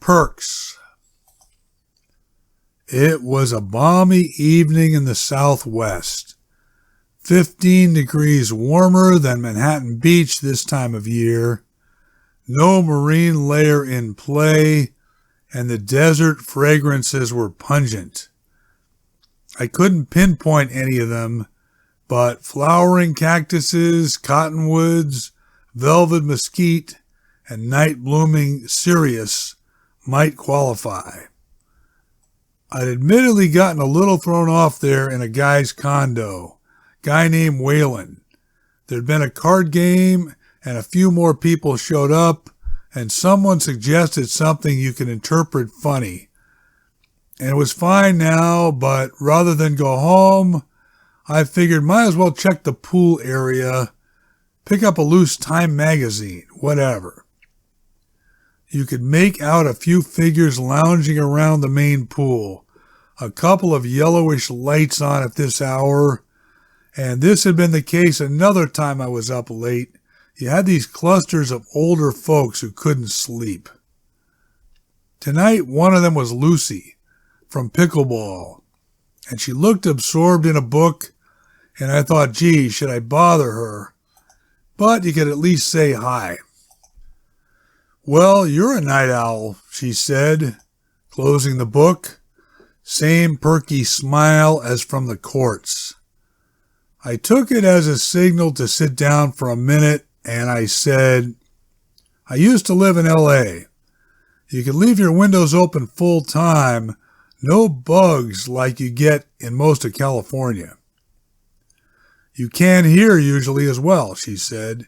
Perks. It was a balmy evening in the Southwest. 15 degrees warmer than Manhattan Beach this time of year. No marine layer in play, and the desert fragrances were pungent. I couldn't pinpoint any of them, but flowering cactuses, cottonwoods, velvet mesquite, and night-blooming cereus might qualify. I'd admittedly gotten a little thrown off there in a guy's condo, guy named Whalen. There'd been a card game, and a few more people showed up, and someone suggested something you could interpret funny. And it was fine now, but rather than go home, I figured might as well check the pool area, pick up a loose Time magazine, whatever. You could make out a few figures lounging around the main pool, a couple of yellowish lights on at this hour, and this had been the case another time I was up late. You had these clusters of older folks who couldn't sleep. Tonight, one of them was Lucy from pickleball, and she looked absorbed in a book, and I thought, gee, should I bother her? But you could at least say hi. Well, you're a night owl, she said, closing the book. Same perky smile as from the courts. I took it as a signal to sit down for a minute, and I said, I used to live in L.A. You could leave your windows open full time, no bugs like you get in most of California. You can here usually as well, she said.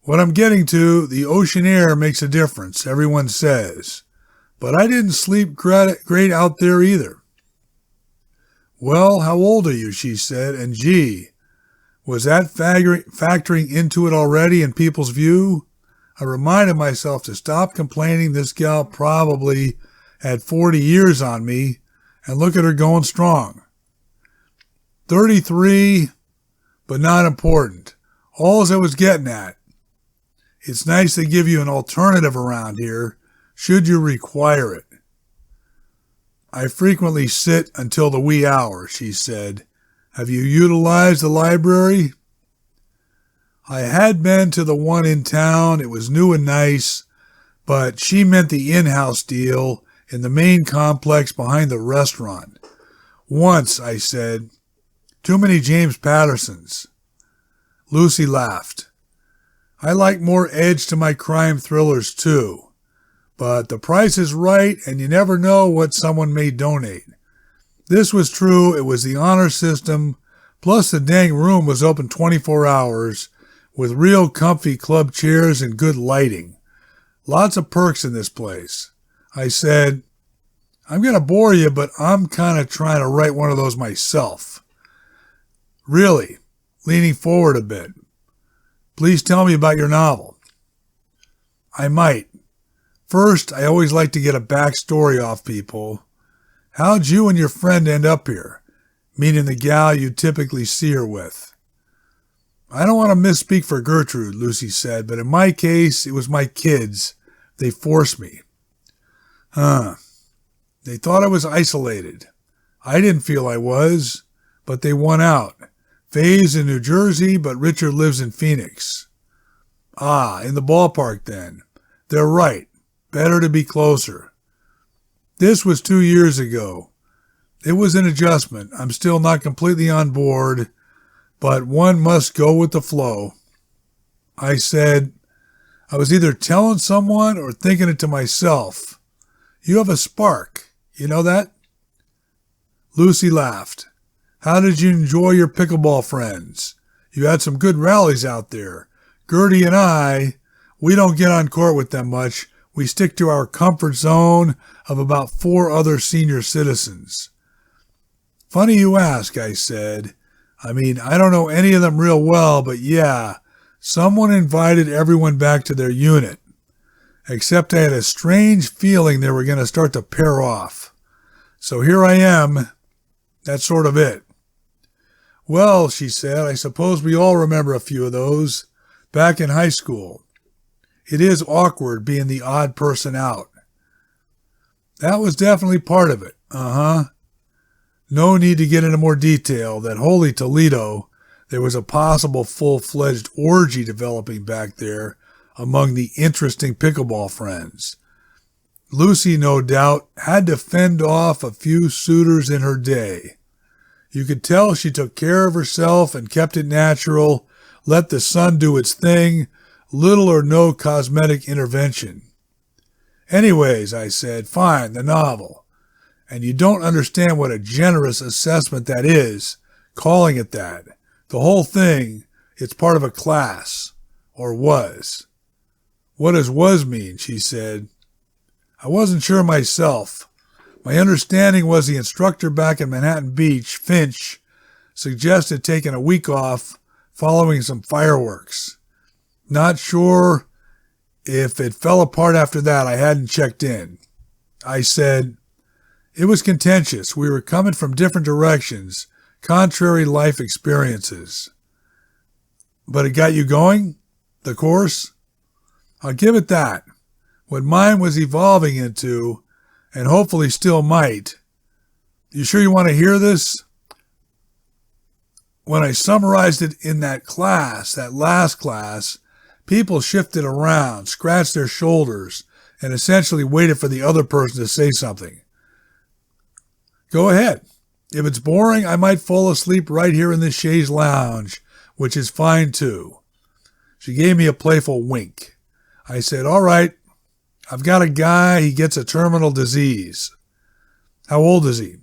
What I'm getting to, the ocean air makes a difference, everyone says. But I didn't sleep great out there either. Well, how old are you, she said, and gee, was that factoring into it already in people's view? I reminded myself to stop complaining this gal probably had 40 years on me, and look at her going strong. 33, but not important. All's I was getting at. It's nice to give you an alternative around here, should you require it. I frequently sit until the wee hours, she said. Have you utilized the library? I had been to the one in town. It was new and nice, but she meant the in-house deal in the main complex behind the restaurant. Once, I said, too many James Pattersons. Lucy laughed. I like more edge to my crime thrillers too, but the price is right and you never know what someone may donate. This was true. It was the honor system, plus the dang room was open 24 hours with real comfy club chairs and good lighting. Lots of perks in this place. I said, I'm going to bore you, but I'm kind of trying to write one of those myself. Really, leaning forward a bit. Please tell me about your novel. I might. First, I always like to get a backstory off people. How'd you and your friend end up here? Meaning the gal you typically see her with. I don't want to misspeak for Gertrude, Lucy said, but in my case, it was my kids. They forced me. They thought I was isolated. I didn't feel I was, but they won out. Faye's in New Jersey, but Richard lives in Phoenix. In the ballpark then. They're right. Better to be closer. This was 2 years ago. It was an adjustment. I'm still not completely on board, but one must go with the flow. I said, I was either telling someone or thinking it to myself. You have a spark. You know that? Lucy laughed. How did you enjoy your pickleball friends? You had some good rallies out there. Gertie and I, we don't get on court with them much. We stick to our comfort zone of about 4 other senior citizens. Funny you ask, I said. I mean, I don't know any of them real well, but yeah, someone invited everyone back to their unit. Except I had a strange feeling they were going to start to pair off. So here I am. That's sort of it. Well, she said, I suppose we all remember a few of those back in high school. It is awkward being the odd person out. That was definitely part of it. No need to get into more detail. That holy Toledo, there was a possible full-fledged orgy developing back there among the interesting pickleball friends. Lucy, no doubt, had to fend off a few suitors in her day. You could tell she took care of herself and kept it natural, let the sun do its thing, little or no cosmetic intervention. Anyways, I said, fine, the novel. And you don't understand what a generous assessment that is, calling it that. The whole thing, it's part of a class. Or was. What does was mean? She said. I wasn't sure myself. My understanding was the instructor back in Manhattan Beach, Finch, suggested taking a week off following some fireworks. Not sure if it fell apart after that. I hadn't checked in. I said, it was contentious. We were coming from different directions, contrary life experiences. But it got you going? The course? I'll give it that. What mine was evolving into, and hopefully still might. You sure you want to hear this? When I summarized it in that class, that last class, people shifted around, scratched their shoulders, and essentially waited for the other person to say something. Go ahead. If it's boring, I might fall asleep right here in this chaise lounge, which is fine too. She gave me a playful wink. I said, all right, I've got a guy, he gets a terminal disease. How old is he?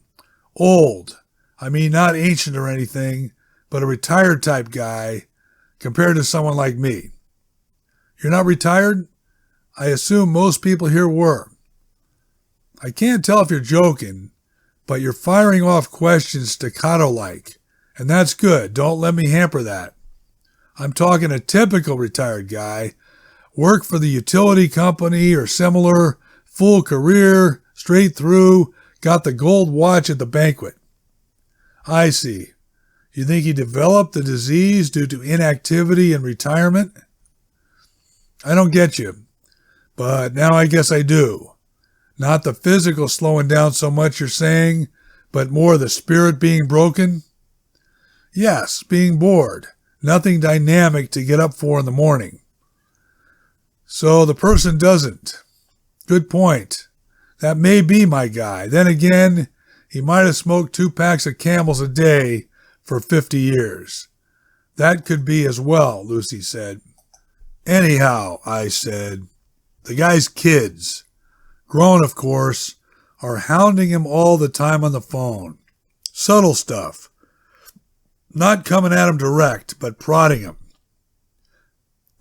Old. I mean, not ancient or anything, but a retired type guy compared to someone like me. You're not retired? I assume most people here were. I can't tell if you're joking, but you're firing off questions staccato-like, and that's good. Don't let me hamper that. I'm talking a typical retired guy, work for the utility company or similar, full career, straight through, got the gold watch at the banquet. I see. You think he developed the disease due to inactivity and retirement? I don't get you, but now I guess I do. Not the physical slowing down so much, you're saying, but more the spirit being broken? Yes, being bored. Nothing dynamic to get up for in the morning. So the person doesn't. Good point. That may be my guy. Then again, he might have smoked 2 packs of Camels a day for 50 years. That could be as well, Lucy said. Anyhow, I said, the guy's kids, grown of course, are hounding him all the time on the phone. Subtle stuff. Not coming at him direct, but prodding him.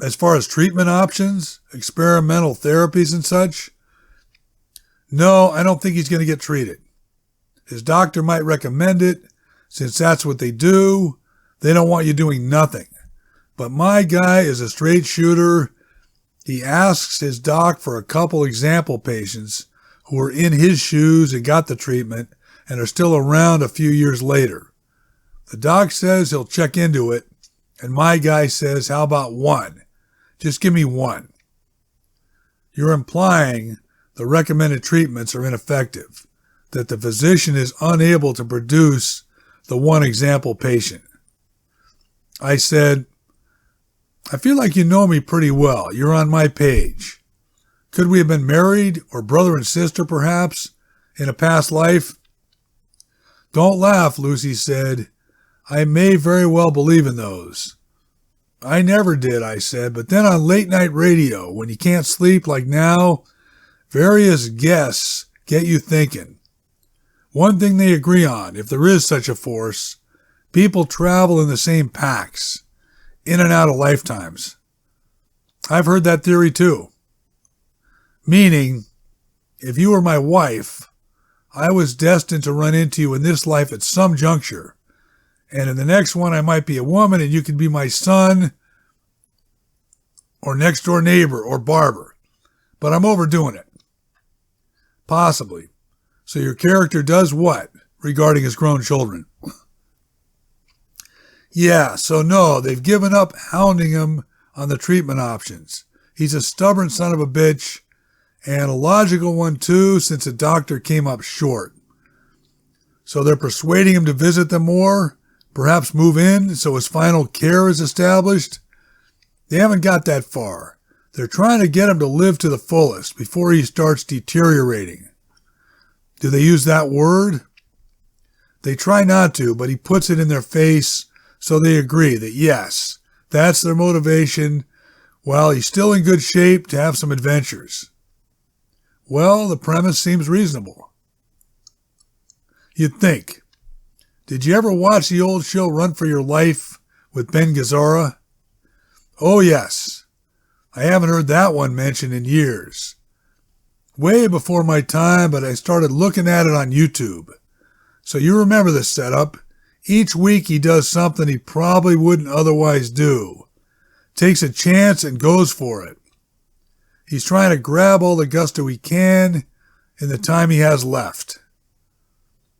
As far as treatment options, experimental therapies and such, no, I don't think he's going to get treated. His doctor might recommend it, since that's what they do. They don't want you doing nothing. But my guy is a straight shooter. He asks his doc for a couple example patients who were in his shoes and got the treatment and are still around a few years later. The doc says he'll check into it, and my guy says, how about one? Just give me one. You're implying the recommended treatments are ineffective, that the physician is unable to produce the one example patient. I said, I feel like you know me pretty well. You're on my page. Could we have been married, or brother and sister perhaps, in a past life? Don't laugh, Lucy said. I may very well believe in those. I never did, I said, but then on late night radio, when you can't sleep like now, various guests get you thinking. One thing they agree on, if there is such a force, people travel in the same packs, in and out of lifetimes. I've heard that theory too. Meaning, if you were my wife, I was destined to run into you in this life at some juncture, and in the next one I might be a woman and you could be my son or next door neighbor or barber. But I'm overdoing it. Possibly. So your character does what regarding his grown children? Yeah, so no, they've given up hounding him on the treatment options. He's a stubborn son of a bitch, And a logical one too, since the doctor came up short. So they're persuading him to visit them more, perhaps move in so his final care is established. They haven't got that far. They're trying to get him to live to the fullest before he starts deteriorating. Do they use that word? They try not to, but he puts it in their face, so they agree that yes, that's their motivation, while he's still in good shape to have some adventures. Well, the premise seems reasonable. You'd think. Did you ever watch the old show Run for Your Life with Ben Gazzara? Oh yes. I haven't heard that one mentioned in years. Way before my time, but I started looking at it on YouTube. So you remember this setup. Each week he does something he probably wouldn't otherwise do. Takes a chance and goes for it. He's trying to grab all the gusto he can in the time he has left.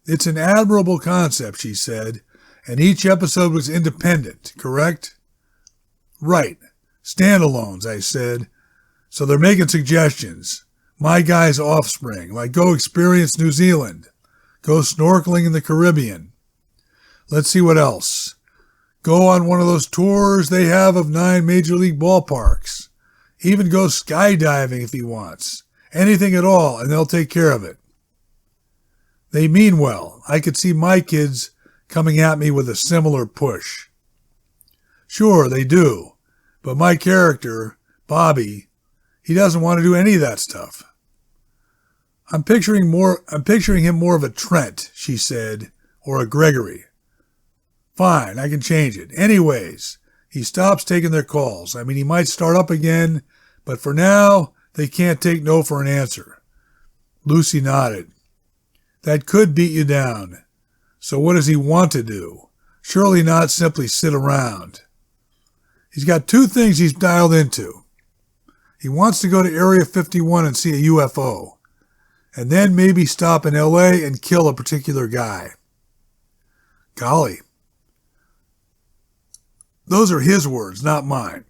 It's an admirable concept, she said, and each episode was independent, correct? Right. Standalones, I said. So they're making suggestions. My guy's offspring, like go experience New Zealand. Go snorkeling in the Caribbean. Let's see what else. Go on one of those tours they have of 9 major league ballparks. Even go skydiving if he wants. Anything at all, and they'll take care of it. They mean well. I could see my kids coming at me with a similar push. Sure, they do. But my character, Bobby, he doesn't want to do any of that stuff. I'm picturing him more of a Trent, she said, or a Gregory. Fine, I can change it. Anyways, he stops taking their calls. I mean, he might start up again, but for now, they can't take no for an answer. Lucy nodded. That could beat you down. So what does he want to do? Surely not simply sit around. He's got 2 things he's dialed into. He wants to go to Area 51 and see a UFO. And then maybe stop in LA and kill a particular guy. Golly. Those are his words, not mine.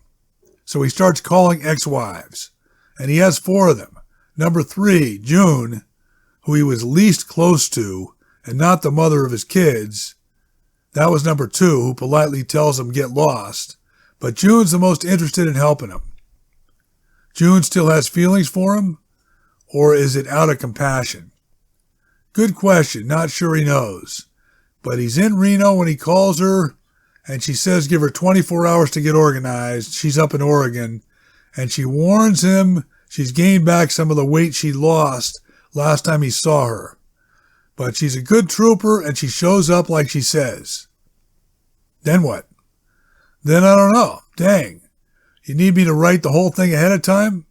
So he starts calling ex-wives. And he has 4 of them. Number 3, June, who he was least close to, and not the mother of his kids. That was number 2, who politely tells him get lost. But June's the most interested in helping him. June still has feelings for him? Or is it out of compassion? Good question. Not sure he knows. But he's in Reno when he calls her, and she says give her 24 hours to get organized. She's up in Oregon, and she warns him she's gained back some of the weight she lost last time he saw her. But she's a good trooper, and she shows up like she says. Then what? Then I don't know. Dang. You need me to write the whole thing ahead of time?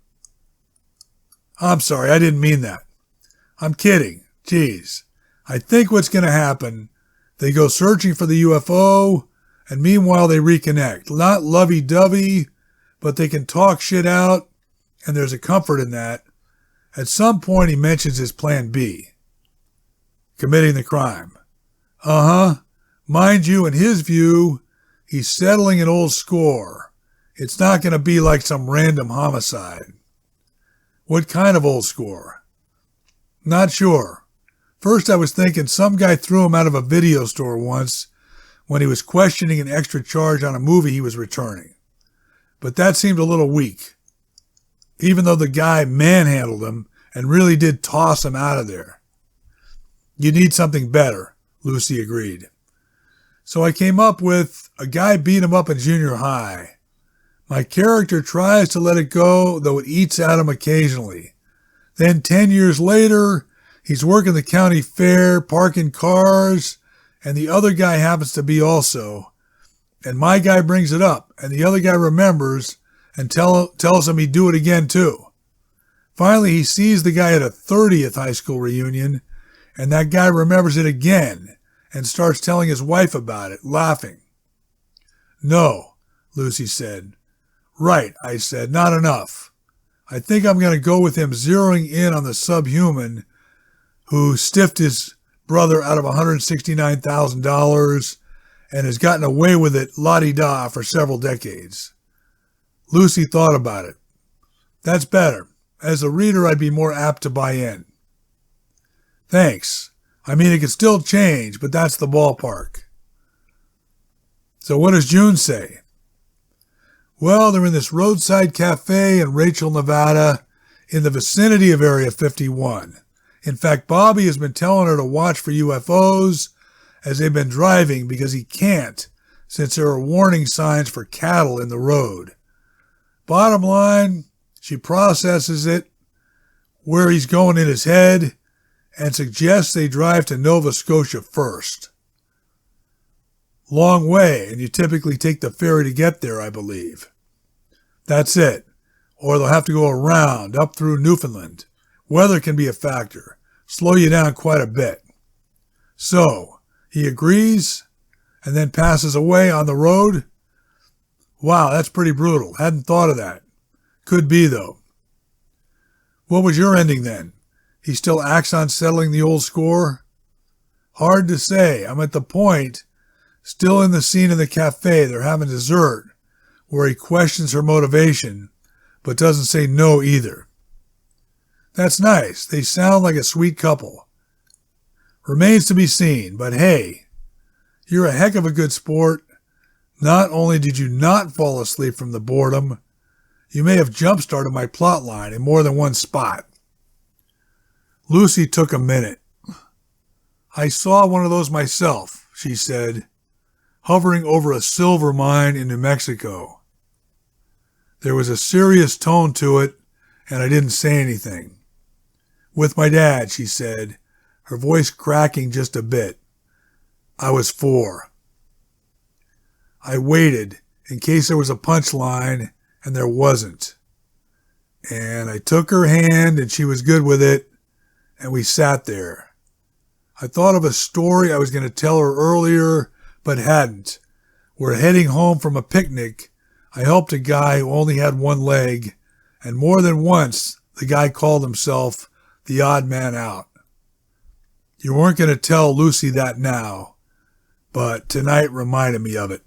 I'm sorry, I didn't mean that. I'm kidding. Geez. I think what's going to happen, they go searching for the UFO, and meanwhile they reconnect. Not lovey-dovey, but they can talk shit out, and there's a comfort in that. At some point he mentions his plan B. Committing the crime. Uh-huh. Mind you, in his view, he's settling an old score. It's not going to be like some random homicide. What kind of old score? Not sure. First I was thinking some guy threw him out of a video store once when he was questioning an extra charge on a movie he was returning. But that seemed a little weak, even though the guy manhandled him and really did toss him out of there. You need something better, Lucy agreed. So I came up with a guy beat him up in junior high. My character tries to let it go, though it eats at him occasionally. Then 10 years later, he's working the county fair, parking cars, and the other guy happens to be also. And my guy brings it up, and the other guy remembers and tells him he'd do it again too. Finally, he sees the guy at a 30th high school reunion, and that guy remembers it again and starts telling his wife about it, laughing. No, Lucy said. Right, I said, not enough. I think I'm going to go with him zeroing in on the subhuman who stiffed his brother out of $169,000 and has gotten away with it la-di-da for several decades. Lucy thought about it. That's better. As a reader, I'd be more apt to buy in. Thanks. I mean, it could still change, but that's the ballpark. So what does June say? Well, they're in this roadside cafe in Rachel, Nevada, in the vicinity of Area 51. In fact, Bobby has been telling her to watch for UFOs as they've been driving because he can't, since there are warning signs for cattle in the road. Bottom line, she processes it, where he's going in his head, and suggests they drive to Nova Scotia first. Long way, and you typically take the ferry to get there, I believe. That's it. Or they'll have to go around, up through Newfoundland. Weather can be a factor. Slow you down quite a bit. So, he agrees, and then passes away on the road? Wow, that's pretty brutal. Hadn't thought of that. Could be, though. What was your ending then? He still acts on settling the old score? Hard to say. I'm at the point, still in the scene in the cafe, they're having dessert, where he questions her motivation, but doesn't say no either. That's nice. They sound like a sweet couple. Remains to be seen, but hey, you're a heck of a good sport. Not only did you not fall asleep from the boredom, you may have jump-started my plot line in more than one spot. Lucy took a minute. I saw one of those myself, she said, hovering over a silver mine in New Mexico. There was a serious tone to it, and I didn't say anything. With my dad, she said, her voice cracking just a bit. I was 4. I waited in case there was a punchline, and there wasn't. And I took her hand, and she was good with it, and we sat there. I thought of a story I was going to tell her earlier, but hadn't. We're heading home from a picnic. I helped a guy who only had one leg, and more than once the guy called himself the odd man out. You weren't going to tell Lucy that now, but tonight reminded me of it.